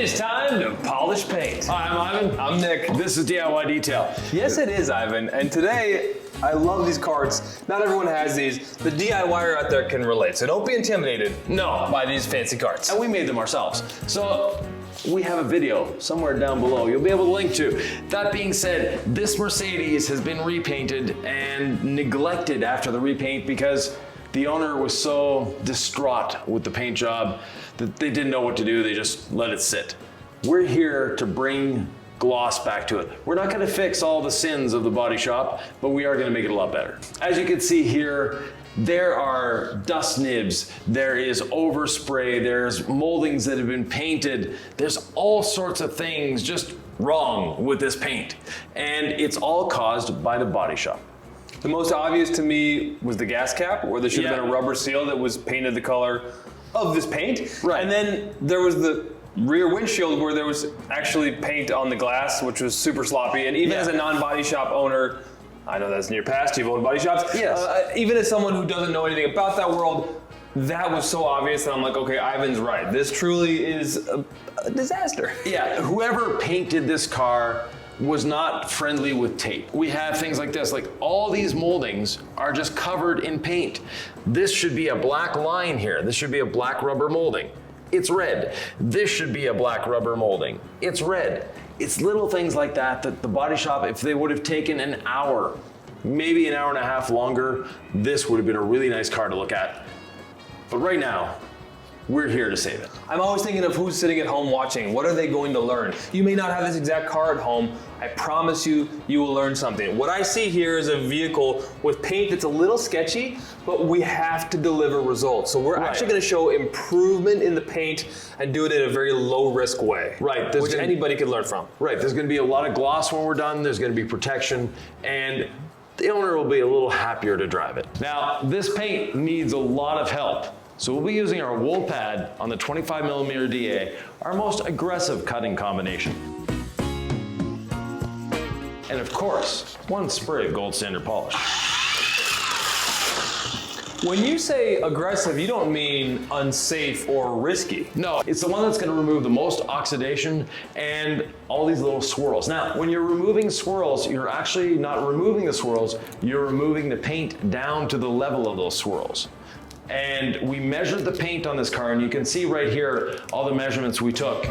is time to polish paint. Hi, I'm Ivan. I'm Nick. This is DIY Detail. Yes, it is, Ivan. And today, I love these carts. Not everyone has these. The DIYer out there can relate, so don't be intimidated by these fancy carts. And we made them ourselves. So we have a video somewhere down below you'll be able to link to. That being said, this Mercedes has been repainted and neglected after the repaint because the owner was so distraught with the paint job that they didn't know what to do. They just let it sit. We're here to bring gloss back to it. We're not gonna fix all the sins of the body shop, but we are gonna make it a lot better. As you can see here, there are dust nibs, there is overspray, there's moldings that have been painted. There's all sorts of things just wrong with this paint. And it's all caused by the body shop. The most obvious to me was the gas cap, where there should have been a rubber seal that was painted the color of this paint. Right. And then there was the rear windshield where there was actually paint on the glass, which was super sloppy. And even as a non-body shop owner, I know that's in your past, you've owned body shops. Yes. Even as someone who doesn't know anything about that world, that was so obvious that I'm like, okay, Ivan's right. This truly is a disaster. Yeah, whoever painted this car was not friendly with tape. We have things like this, like all these moldings are just covered in paint. This should be a black line here. This should be a black rubber molding. It's red. This should be a black rubber molding. It's red. It's little things like that that the body shop, if they would have taken an hour, maybe an hour and a half longer, this would have been a really nice car to look at. But right now, we're here to save it. I'm always thinking of who's sitting at home watching. What are they going to learn? You may not have this exact car at home. I promise you, you will learn something. What I see here is a vehicle with paint that's a little sketchy, but we have to deliver results. So we're actually going to show improvement in the paint and do it in a very low risk way. Right. Which anybody can learn from. Right. There's going to be a lot of gloss when we're done. There's going to be protection, and the owner will be a little happier to drive it. Now, this paint needs a lot of help. So we'll be using our wool pad on the 25mm DA, our most aggressive cutting combination. And of course, one spray of gold standard polish. When you say aggressive, you don't mean unsafe or risky. No, it's the one that's gonna remove the most oxidation and all these little swirls. Now, when you're removing swirls, you're actually not removing the swirls, you're removing the paint down to the level of those swirls. And we measured the paint on this car, and you can see right here all the measurements we took.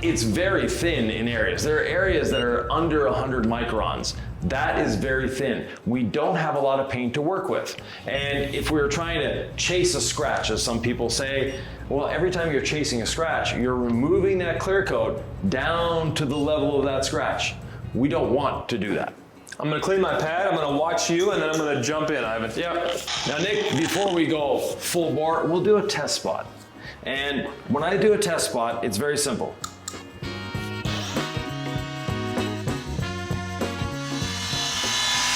It's very thin in areas. There are areas that are under 100 microns. That is very thin. We don't have a lot of paint to work with. And if we were trying to chase a scratch, as some people say, well, every time you're chasing a scratch, you're removing that clear coat down to the level of that scratch. We don't want to do that. I'm gonna clean my pad, I'm gonna watch you, and then I'm gonna jump in, Ivan. Yep. Now, Nick, before we go full bore, we'll do a test spot. And when I do a test spot, it's very simple.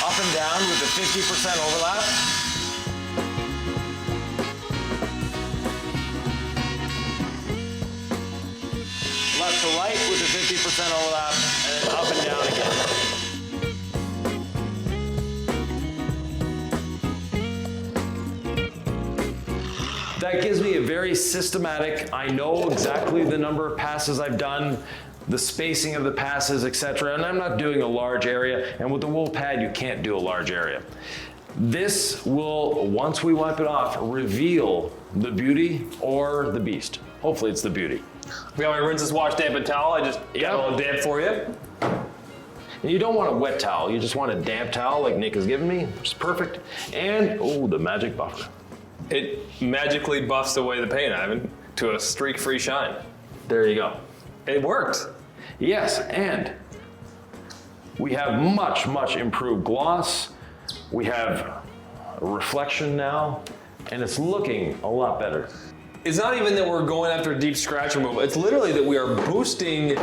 Up and down with the 50% overlap. Left to right with the 50% overlap, and then up and down again. That gives me a very systematic, I know exactly the number of passes I've done, the spacing of the passes, etc. And I'm not doing a large area. And with the wool pad, you can't do a large area. This will, once we wipe it off, reveal the beauty or the beast. Hopefully it's the beauty. We got my rinse this wash damp and towel. I just got a little damp for you. And you don't want a wet towel. You just want a damp towel like Nick has given me, which is perfect. And, oh, the magic buffer. It magically buffs away the paint, Ivan, to a streak-free shine. There you go. It worked. Yes, and we have much, much improved gloss. We have a reflection now, and it's looking a lot better. It's not even that we're going after deep scratch removal. It's literally that we are boosting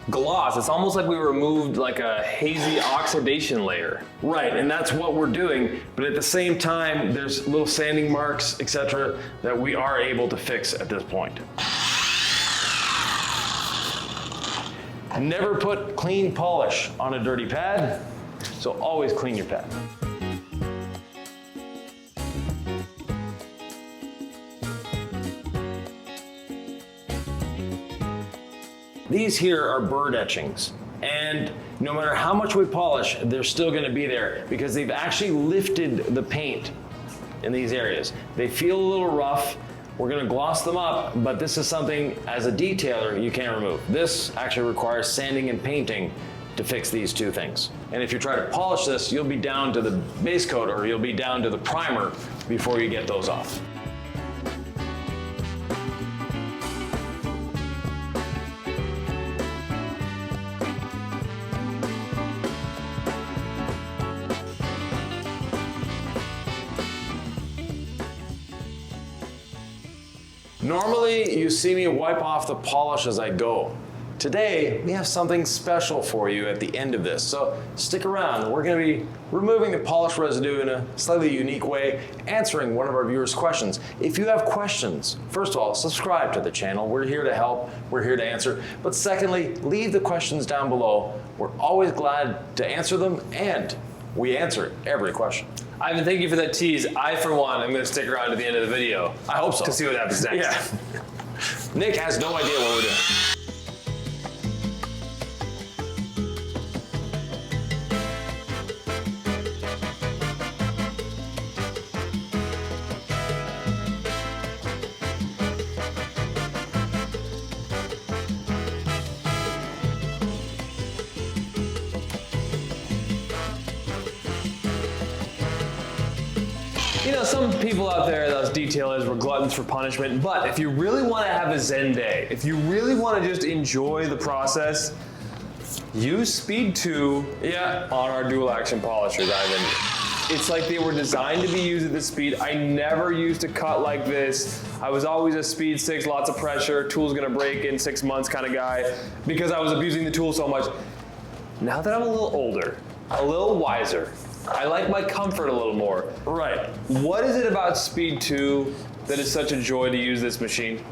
gloss. It's almost like we removed like a hazy oxidation layer. Right, and that's what we're doing, but at the same time, there's little sanding marks, etc., that we are able to fix at this point. Never put clean polish on a dirty pad, so always clean your pad. These here are bird etchings. And no matter how much we polish, they're still gonna be there because they've actually lifted the paint in these areas. They feel a little rough. We're gonna gloss them up, but this is something as a detailer you can't remove. This actually requires sanding and painting to fix these two things. And if you try to polish this, you'll be down to the base coat or you'll be down to the primer before you get those off. Normally, you see me wipe off the polish as I go. Today, we have something special for you at the end of this, so stick around. We're gonna be removing the polish residue in a slightly unique way, answering one of our viewers' questions. If you have questions, first of all, subscribe to the channel. We're here to help, we're here to answer. But secondly, leave the questions down below. We're always glad to answer them, and we answer every question. Ivan, thank you for that tease. I, for one, am going to stick around to the end of the video. I hope so. To see what happens next. Yeah. Nick has no idea what we're doing. You know, some people out there, those detailers, were gluttons for punishment, but if you really want to have a zen day, if you really want to just enjoy the process, use Speed 2 on our dual action polishers, Ivan. It's like they were designed to be used at this speed. I never used to cut like this. I was always a Speed 6, lots of pressure, tool's gonna break in 6 months kind of guy, because I was abusing the tool so much. Now that I'm a little older, a little wiser, I like my comfort a little more. Right. What is it about Speed 2 that is such a joy to use this machine?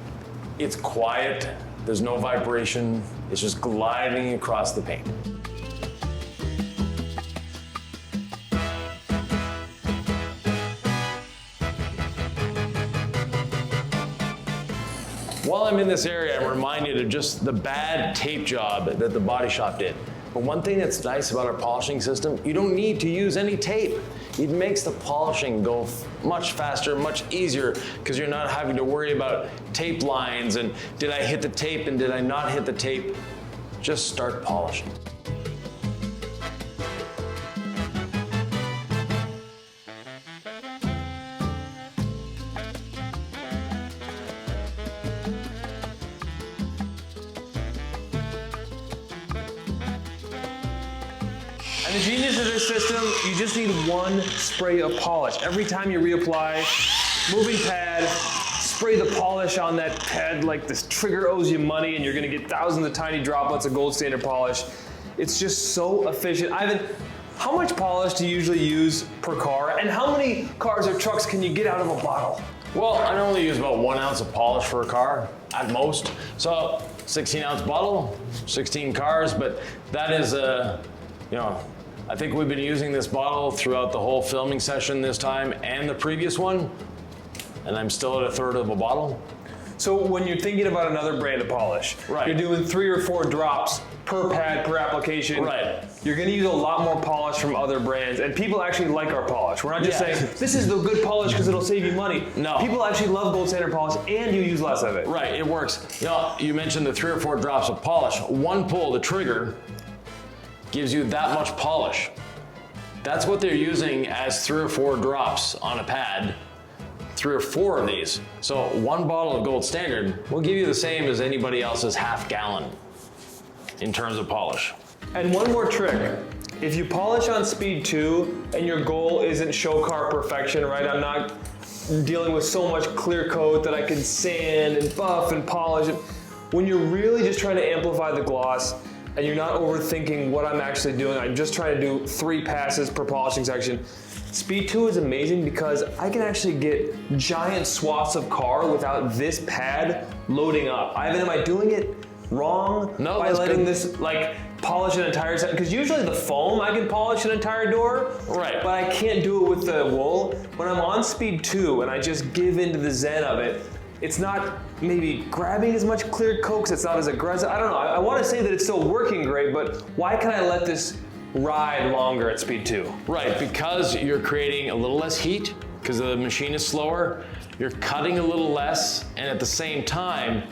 It's quiet, there's no vibration, it's just gliding across the paint. While I'm in this area, I'm reminded of just the bad tape job that the body shop did. But one thing that's nice about our polishing system, you don't need to use any tape. It makes the polishing go much faster, much easier, because you're not having to worry about tape lines and did I hit the tape and did I not hit the tape? Just start polishing. And the genius of this system, you just need one spray of polish. Every time you reapply, moving pad, spray the polish on that pad like this trigger owes you money and you're gonna get thousands of tiny droplets of gold standard polish. It's just so efficient. Ivan, how much polish do you usually use per car? And how many cars or trucks can you get out of a bottle? Well, I normally use about 1 ounce of polish for a car, at most. So 16-ounce bottle, 16 cars, but that is, I think we've been using this bottle throughout the whole filming session this time and the previous one, and I'm still at 1/3 of a bottle. So when you're thinking about another brand of polish, right, you're doing 3 or 4 drops per pad, per application. Right. You're gonna use a lot more polish from other brands, and people actually like our polish. We're not just saying, this is the good polish because it'll save you money. No. People actually love gold standard polish, and you use less of it. Right, it works. You mentioned the 3 or 4 drops of polish. One pull, the trigger, gives you that much polish. That's what they're using as 3 or 4 drops on a pad, 3 or 4 of these. So 1 bottle of gold standard will give you the same as anybody else's half gallon in terms of polish. And one more trick. If you polish on Speed 2 and your goal isn't show car perfection, right? I'm not dealing with so much clear coat that I can sand and buff and polish. When you're really just trying to amplify the gloss, and you're not overthinking what I'm actually doing, I'm just trying to do 3 passes per polishing section. Speed 2 is amazing because I can actually get giant swaths of car without this pad loading up. Ivan, am I doing it wrong by letting this polish an entire set? Because usually the foam, I can polish an entire door, right, but I can't do it with the wool. When I'm on Speed 2 and I just give into the zen of it, it's not maybe grabbing as much clear coat 'cause it's not as aggressive. I don't know. I want to say that it's still working great, but why can I let this ride longer at speed 2? Right, because you're creating a little less heat, because the machine is slower, you're cutting a little less, and at the same time,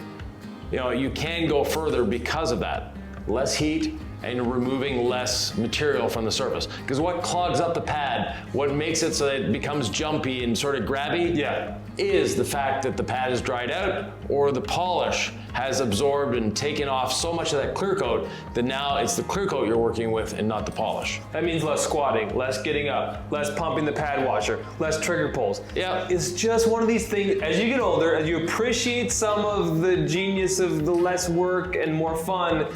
you can go further because of that. Less heat, and you're removing less material from the surface. Because what clogs up the pad, what makes it so that it becomes jumpy and sort of grabby, is the fact that the pad is dried out or the polish has absorbed and taken off so much of that clear coat that now it's the clear coat you're working with and not the polish. That means less squatting, less getting up, less pumping the pad washer, less trigger pulls. Yeah. It's just one of these things, as you get older, as you appreciate some of the genius of the less work and more fun,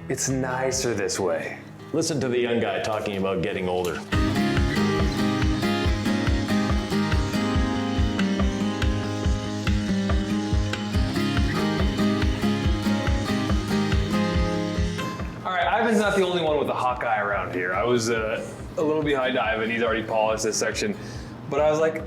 it's nicer this way. Listen to the young guy talking about getting older. Ivan's not the only one with a hawk eye around here. I was a little behind Ivan. He's already polished this section. But I was like,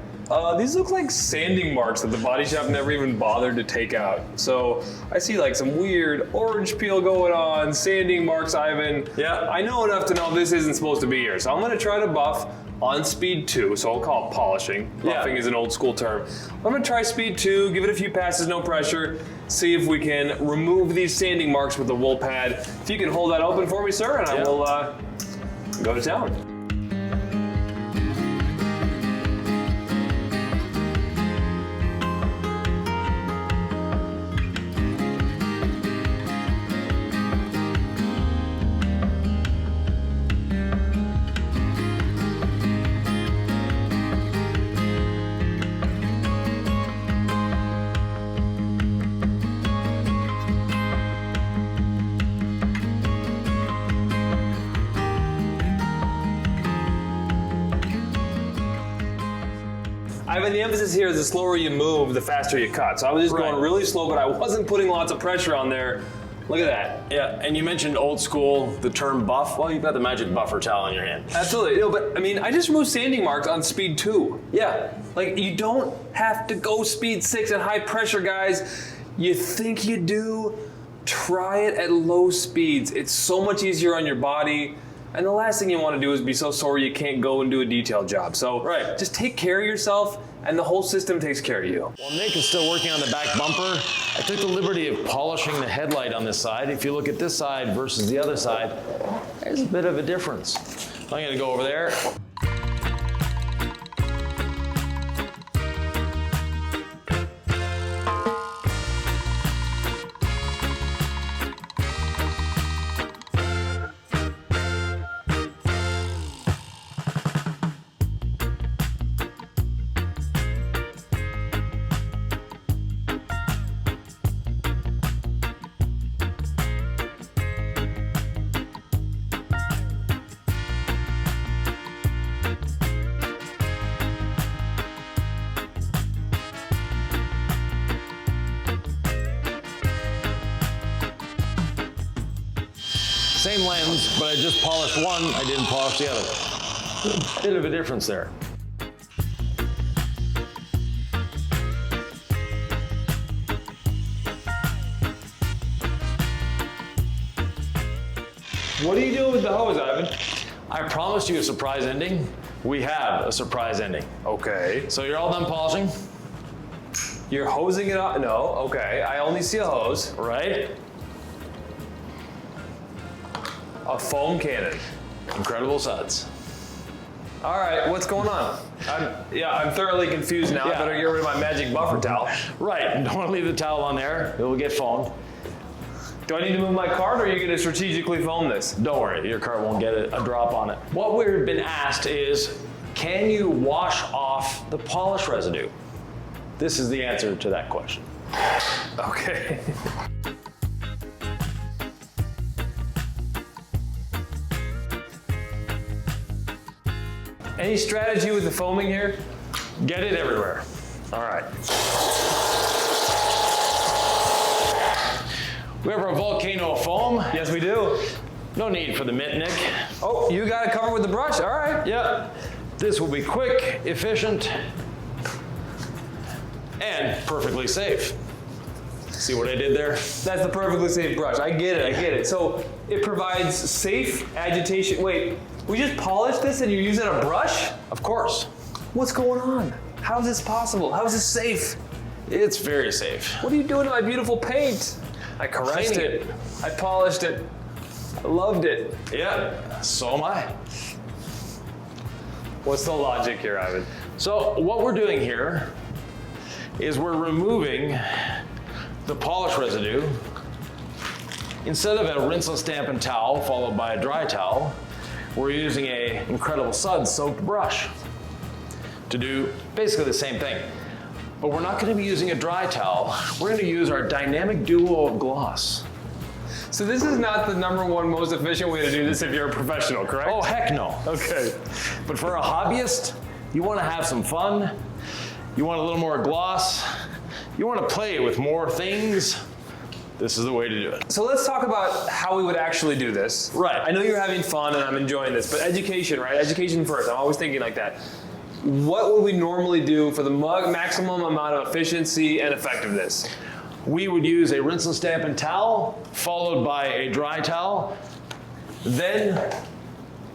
these look like sanding marks that the body shop never even bothered to take out. So I see like some weird orange peel going on, sanding marks, Ivan. Yeah. I know enough to know this isn't supposed to be here. So I'm gonna try to buff on speed 2, so I'll call it polishing. Buffing is an old school term. I'm gonna try speed 2, give it a few passes, no pressure, see if we can remove these sanding marks with the wool pad. If you can hold that open for me, sir, and I will go to town. Ivan, the emphasis here is the slower you move, the faster you cut. So I was just going really slow, but I wasn't putting lots of pressure on there. Look at that. Yeah, and you mentioned old school, the term buff. Well, you've got the magic buffer towel in your hand. Absolutely. No, but I mean, I just removed sanding marks on speed 2. Yeah. Like, you don't have to go speed 6 at high pressure, guys. You think you do? Try it at low speeds. It's so much easier on your body. And the last thing you want to do is be so sore you can't go and do a detail job. So just take care of yourself, and the whole system takes care of you. While Nick is still working on the back bumper, I took the liberty of polishing the headlight on this side. If you look at this side versus the other side, there's a bit of a difference. I'm going to go over there. Same lens, but I just polished one, I didn't polish the other. Bit of a difference there. What are you doing with the hose, Ivan? I promised you a surprise ending. We have a surprise ending. Okay. So you're all done polishing? You're hosing it up? No, okay. I only see a hose. Right? A foam cannon. Incredible suds. All right, what's going on? I'm thoroughly confused now. I better get rid of my magic buffer towel. Right, don't want to leave the towel on there. It will get foamed. Do I need to move my cart, or are you going to strategically foam this? Don't worry, your cart won't get a drop on it. What we've been asked is, can you wash off the polish residue? This is the answer to that question. Okay. Any strategy with the foaming here? Get it everywhere. All right. We have our volcano foam. Yes, we do. No need for the mitt, Nick. Oh, you got it covered with the brush. All right. Yep. This will be quick, efficient, and perfectly safe. See what I did there? That's the perfectly safe brush. I get it. So it provides safe agitation. Wait, we just polished this and you're using a brush? Of course. What's going on? How is this possible? How is this safe? It's very safe. What are you doing to my beautiful paint? I caressed Cleaning it. I polished it. I loved it. Yeah, so am I. What's the logic here, Ivan? So what we're doing here is we're removing the polish residue. Instead of a rinseless dampened towel followed by a dry towel, we're using a incredible suds soaked brush to do basically the same thing. But we're not going to be using a dry towel. We're going to use our dynamic duo of gloss. So this is not the #1 most efficient way to do this if you're a professional, correct? Oh, heck no. Okay. But for a hobbyist, you want to have some fun. You want a little more gloss. You want to play with more things. This is the way to do it. So let's talk about how we would actually do this. Right. I know you're having fun and I'm enjoying this, but education, right? Education first. I'm always thinking like that. What would we normally do for the maximum amount of efficiency and effectiveness? We would use a rinseless dampened towel followed by a dry towel. Then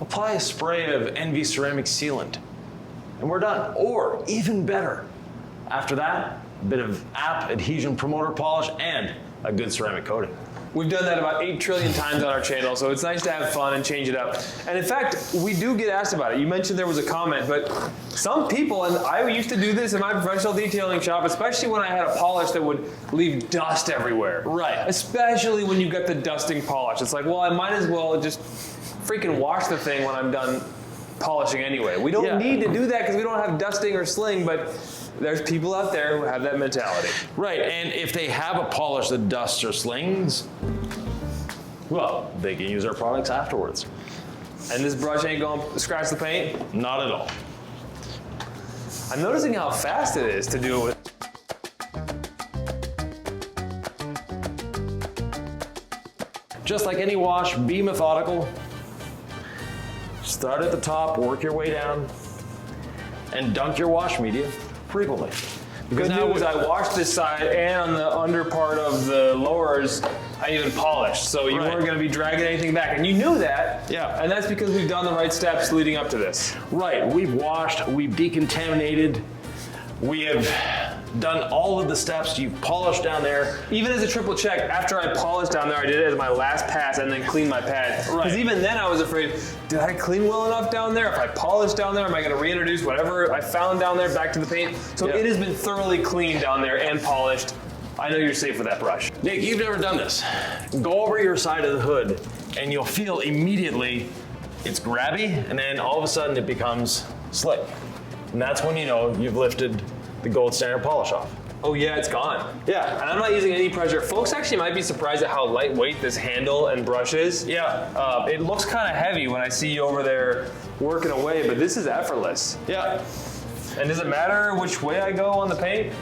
apply a spray of NV ceramic sealant. And we're done. Or even better, after that, a bit of app adhesion promoter polish and a good ceramic coating. We've done that about 8 trillion times on our channel, so it's nice to have fun and change it up. And in fact, we do get asked about it. You mentioned there was a comment, but some people, and I used to do this in my professional detailing shop, especially when I had a polish that would leave dust everywhere. Right. Especially when you got the dusting polish. It's like, well, I might as well just freaking wash the thing when I'm done polishing anyway. We don't need to do that because we don't have dusting or sling, but there's people out there who have that mentality. Right, and if they have a polish that dusts or slings, well, they can use our products afterwards. And this brush ain't going to scratch the paint? Not at all. I'm noticing how fast it is to do it with. Just like any wash, be methodical. Start at the top, work your way down, and dunk your wash media frequently. Because now I washed this side and on the under part of the lowers, I even polished. So you weren't going to be dragging anything back. And you knew that. Yeah. And that's because we've done the right steps leading up to this. Right, we've washed, we've decontaminated, we have done all of the steps. You've polished down there. Even as a triple check, after I polished down there, I did it as my last pass and then cleaned my pad. Because Right. even then I was afraid, did I clean well enough down there? If I polish down there, am I going to reintroduce whatever I found down there back to the paint? So it has been thoroughly cleaned down there and polished. I know you're safe with that brush. Nick, you've never done this. Go over your side of the hood and you'll feel immediately it's grabby and then all of a sudden it becomes slick. And that's when you know you've lifted the gold standard polish off. Oh yeah, it's gone. Yeah. And I'm not using any pressure. Folks actually might be surprised at how lightweight this handle and brush is. Yeah. It looks kind of heavy when I see you over there working away, but this is effortless. Yeah. And does it matter which way I go on the paint?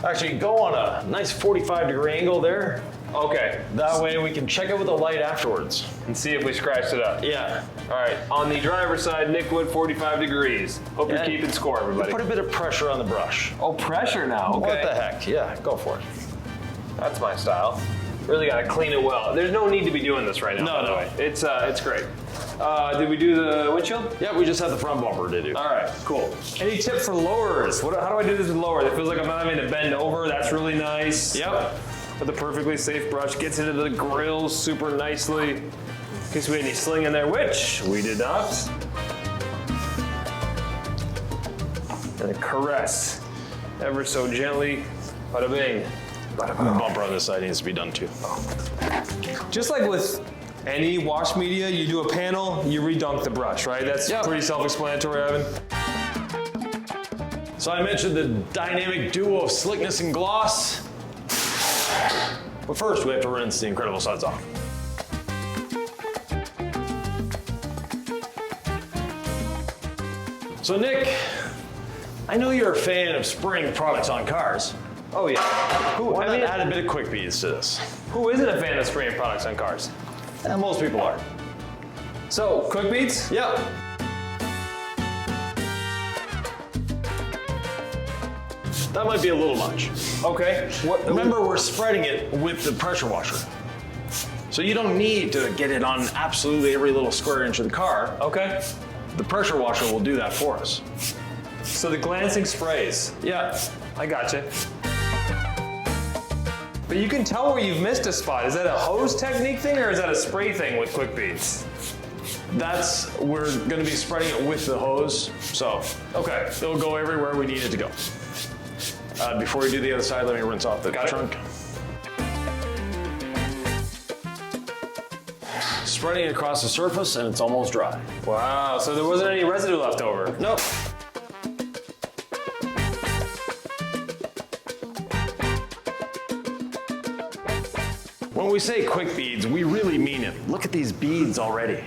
Actually, go on a nice 45-degree angle there. Okay. That way we can check it with the light afterwards. And see if we scratched it up. Yeah. All right, on the driver's side, Nick Wood, 45 degrees. Hope you're keeping score, everybody. Put a bit of pressure on the brush. Oh, pressure now, okay. What the heck? Yeah, go for it. That's my style. Really gotta clean it well. There's no need to be doing this right now, by the way. It's great. Did we do the windshield? Yeah, we just have the front bumper to do. All right, cool. Any tip for lowers? How do I do this with lowers? It feels like I'm not having to bend over. That's really nice. Yep. With the perfectly safe brush, gets into the grills super nicely. In case we had any sling in there, which we did not. And a caress, ever so gently. Bada bing. Bada The boom. bumper on this side needs to be done too. Just like with any wash media, you do a panel, you redunk the brush, right? That's pretty self-explanatory, Evan. So I mentioned the dynamic duo of slickness and gloss. But first we have to rinse the incredible suds off. So Nick, I know you're a fan of spraying products on cars. Oh yeah. Why not add a bit of quick beads to this? Who isn't a fan of spraying products on cars? Most people are. So, quick beads? Yep. That might be a little much. Okay. Remember, we're spreading it with the pressure washer. So you don't need to get it on absolutely every little square inch of the car. Okay. The pressure washer will do that for us. So the glancing sprays. Yeah. I gotcha. But you can tell where you've missed a spot. Is that a hose technique thing or is that a spray thing with quick beads? We're gonna be spreading it with the hose. So, Okay. it'll go everywhere we need it to go. Before we do the other side, let me rinse off the trunk. Spreading it across the surface and it's almost dry. Wow, so there wasn't any residue left over. Nope. When we say quick beads, we really mean it. Look at these beads already.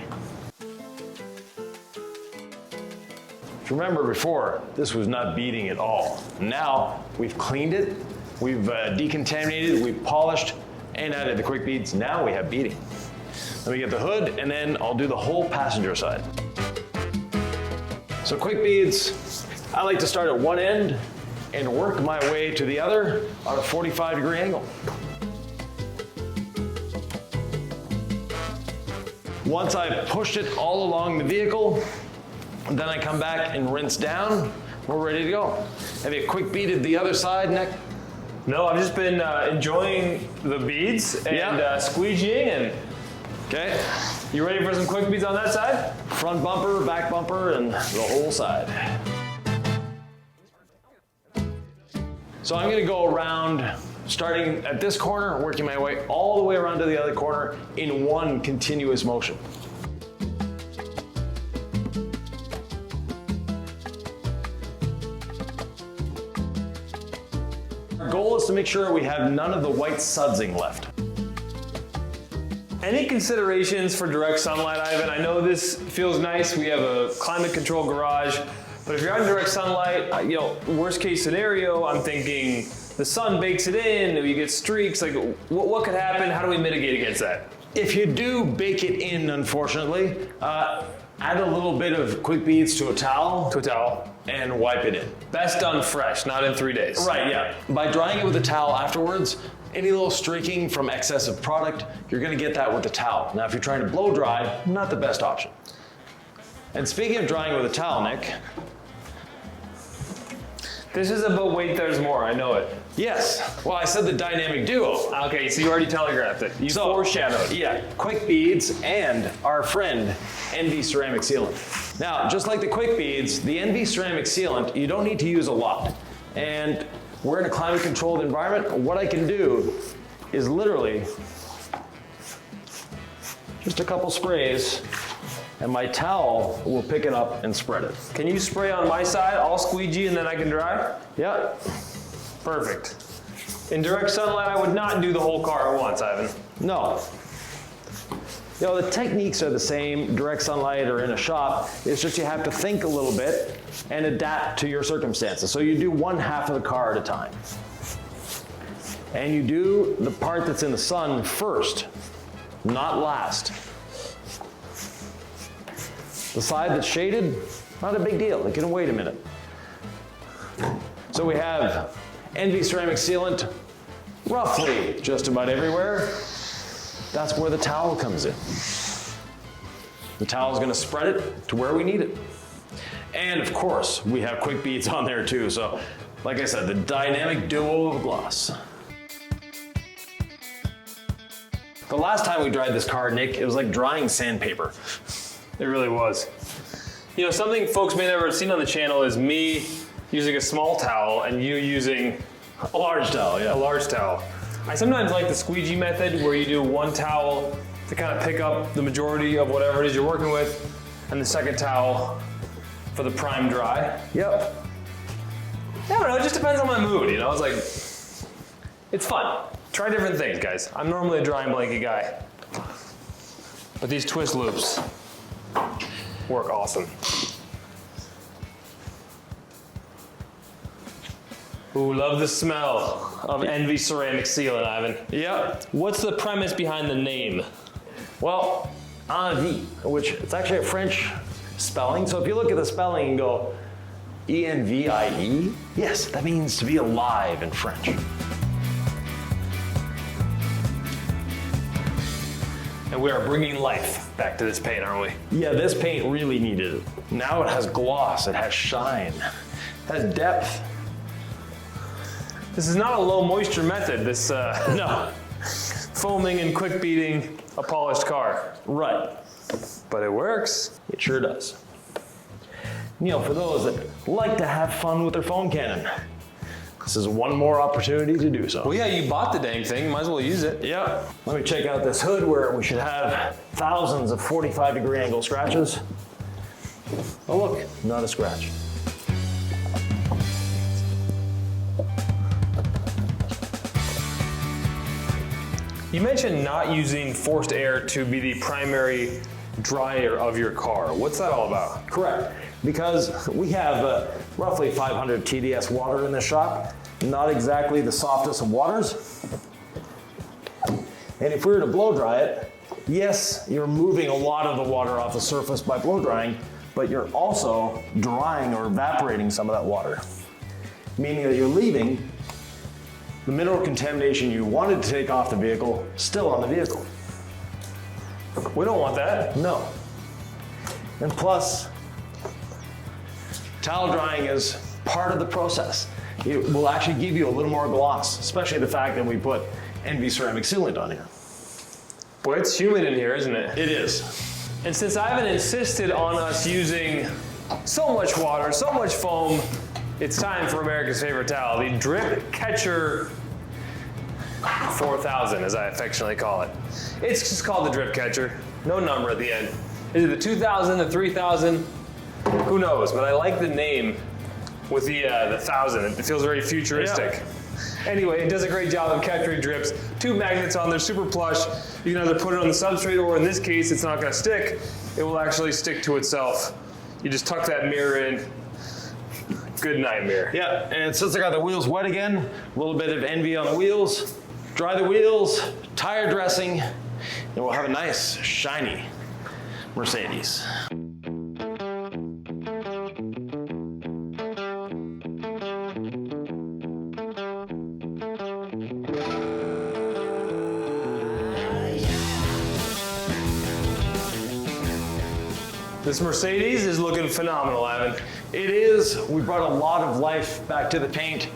If you remember before, this was not beading at all. Now, we've cleaned it, we've decontaminated, we've polished, and added the quick beads. Now we have beading. Let me get the hood, and then I'll do the whole passenger side. So quick beads, I like to start at one end and work my way to the other on a 45-degree angle. Once I've pushed it all along the vehicle, then I come back and rinse down. We're ready to go. Have you quick beaded the other side, Nick? No, I've just been enjoying the beads and squeegeeing. And Okay. you ready for some quick beads on that side? Front bumper, back bumper, and the whole side. So I'm gonna go around, starting at this corner, working my way all the way around to the other corner in one continuous motion. Our goal is to make sure we have none of the white sudsing left. Any considerations for direct sunlight, Ivan? I know this feels nice. We have a climate control garage, but if you're out in direct sunlight, worst case scenario, I'm thinking the sun bakes it in, you get streaks. Like, what could happen? How do we mitigate against that? If you do bake it in, unfortunately, add a little bit of quick beads to a towel. And wipe it in. Best done fresh, not in 3 days. Right, yeah. By drying it with a towel afterwards, any little streaking from excessive product, you're gonna get that with the towel. Now, if you're trying to blow dry, not the best option. And speaking of drying with a towel, Nick. This is about wait, there's more, I know it. Yes, well, I said the dynamic duo. Okay, so you already telegraphed it. You foreshadowed. Yeah, quick beads and our friend, NV ceramic sealant. Now, just like the quick beads, the NV ceramic sealant, you don't need to use a lot. And we're in a climate controlled environment. What I can do is literally just a couple sprays and my towel will pick it up and spread it. Can you spray on my side? I'll squeegee and then I can dry? Yeah. Perfect. In direct sunlight, I would not do the whole car at once, Ivan. No. The techniques are the same, direct sunlight or in a shop. It's just you have to think a little bit and adapt to your circumstances. So you do one half of the car at a time. And you do the part that's in the sun first, not last. The side that's shaded, not a big deal. It can wait a minute. So we have NV ceramic sealant roughly just about everywhere. That's where the towel comes in. The towel is going to spread it to where we need it. And of course, we have quick beads on there too. So like I said, the dynamic duo of gloss. The last time we dried this car, Nick, it was like drying sandpaper. It really was. Something folks may never have seen on the channel is me using a small towel and you using a large towel, yeah. A large towel. I sometimes like the squeegee method where you do one towel to kind of pick up the majority of whatever it is you're working with, and the second towel for the prime dry. Yep. I don't know, it just depends on my mood, It's like, it's fun. Try different things, guys. I'm normally a dry and blanket guy. But these twist loops work awesome. Ooh, love the smell of NV ceramic sealant, Ivan. Yeah. What's the premise behind the name? Well, NV, which it's actually a French spelling. So if you look at the spelling and go, E-N-V-I-E? Yes, that means to be alive in French. And we are bringing life back to this paint, aren't we? Yeah, this paint really needed it. Now it has gloss, it has shine, it has depth. This is not a low moisture method, this No. foaming and quick beating a polished car. Right. But it works. It sure does. You know, for those that like to have fun with their foam cannon, this is one more opportunity to do so. Well, yeah, you bought the dang thing, might as well use it. Yeah. Let me check out this hood where we should have thousands of 45-degree angle scratches. Oh look, not a scratch. You mentioned not using forced air to be the primary dryer of your car. What's that all about? Correct, because we have roughly 500 TDS water in this shop, not exactly the softest of waters. And if we were to blow dry it, yes, you're moving a lot of the water off the surface by blow drying, but you're also drying or evaporating some of that water, meaning that you're leaving the mineral contamination you wanted to take off the vehicle still on the vehicle. We don't want that. No. And plus, towel drying is part of the process. It will actually give you a little more gloss, especially the fact that we put NV ceramic sealant on here. Boy, it's humid in here, isn't it? It is. And since I haven't insisted on us using so much water, so much foam, it's time for America's favorite towel, the Drip Catcher 4000, as I affectionately call it. It's just called the Drip Catcher, no number at the end. Is it the 2000, the 3000? Who knows, but I like the name with the 1000. It feels very futuristic. Yeah. Anyway, it does a great job of capturing drips. 2 magnets on there, super plush. You can either put it on the substrate, or in this case, it's not gonna stick. It will actually stick to itself. You just tuck that mirror in. Good night, mirror. Yeah, and since I got the wheels wet again, a little bit of NV on the wheels, dry the wheels, tire dressing, and we'll have a nice, shiny Mercedes. This Mercedes is looking phenomenal, Evan. It is. We brought a lot of life back to the paint.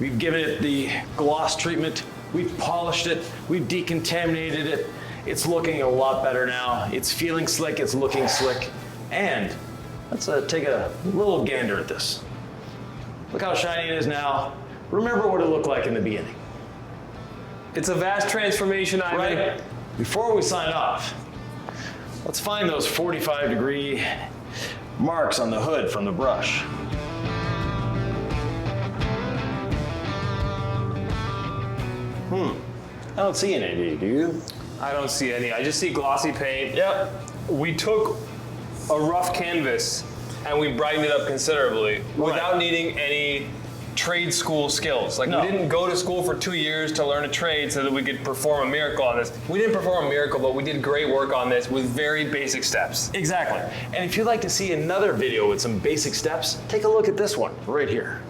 We've given it the gloss treatment. We've polished it. We've decontaminated it. It's looking a lot better now. It's feeling slick. It's looking slick. And let's take a little gander at this. Look how shiny it is now. Remember what it looked like in the beginning. It's a vast transformation, Ivan. Right? Before we sign off, let's find those 45-degree marks on the hood from the brush. I don't see any, do you? I don't see any. I just see glossy paint. Yep. We took a rough canvas and we brightened it up considerably without needing any trade school skills. Like, No. we didn't go to school for 2 years to learn a trade so that we could perform a miracle on this. We didn't perform a miracle, but we did great work on this with very basic steps. Exactly. And if you'd like to see another video with some basic steps, take a look at this one right here.